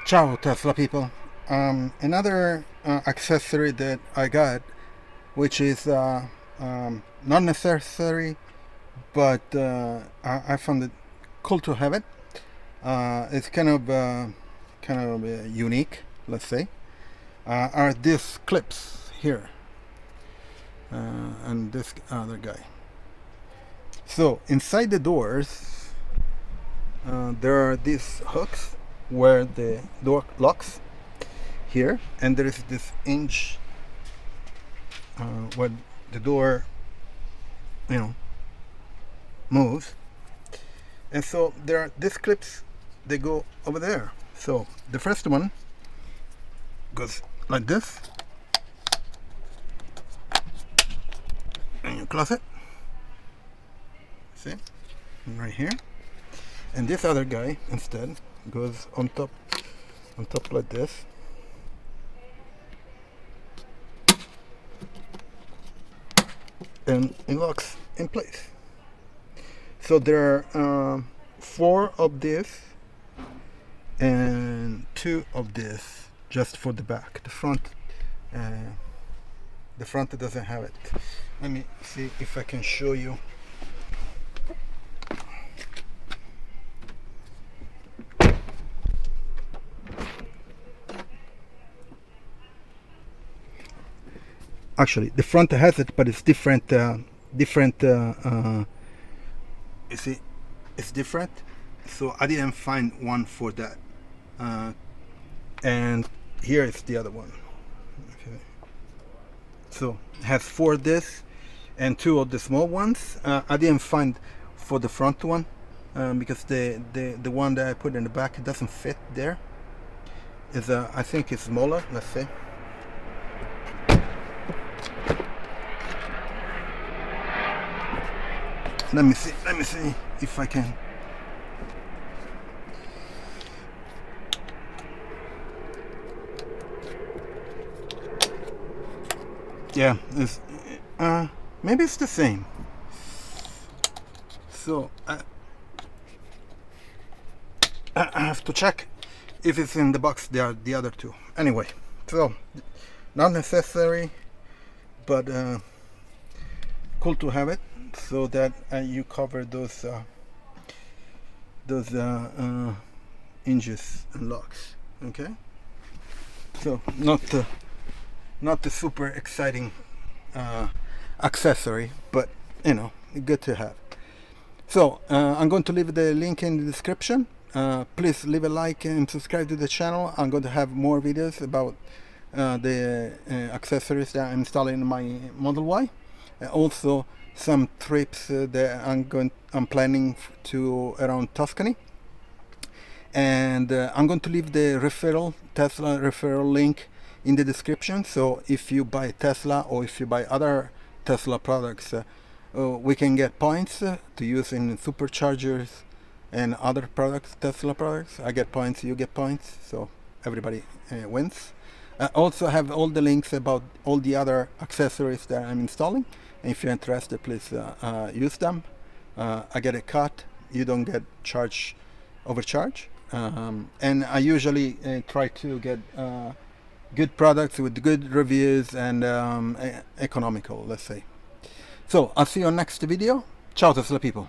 Ciao Tesla people. Another accessory that I got, which is not necessary, but I found it cool to have it. It's kind of unique, let's say. Are these clips here and this other guy. So inside the doors, there are these hooks where the door locks here, and there is this hinge where the door, moves, and so there are these clips. They go over there. So the first one goes like this, and you close it. See, right here. And this other guy instead goes on top like this. And it locks in place. So there are 4 of this and 2 of this just for the back. The front doesn't have it. Let me see if I can show you. Actually, the front has it, but it's different. You see, it's different. So I didn't find one for that. And here is the other one. Okay. So it has 4 of this and 2 of the small ones. I didn't find for the front one because the one that I put in the back, it doesn't fit there. Is I think it's smaller. Let's say. Let me see if I can. Yeah, it's maybe it's the same. So I have to check if it's in the box. There are the other 2. Anyway, so not necessary, but cool to have it, so that you cover those hinges and locks. Okay, so not the super exciting accessory, but good to have. So I'm going to leave the link in the description. Please leave a like and subscribe to the channel. I'm going to have more videos about the accessories that I'm installing in my Model Y. Also some trips that I'm planning to around Tuscany, and I'm going to leave the Tesla referral link in the description. So if you buy Tesla or if you buy other Tesla products, we can get points to use in Superchargers and other products, Tesla products. I get points, you get points, so everybody wins. I also have all the links about all the other accessories that I'm installing. And if you're interested, please use them. I get a cut. You don't get overcharge. And I usually try to get good products with good reviews and economical, let's say. So I'll see you on next video. Ciao Tesla people.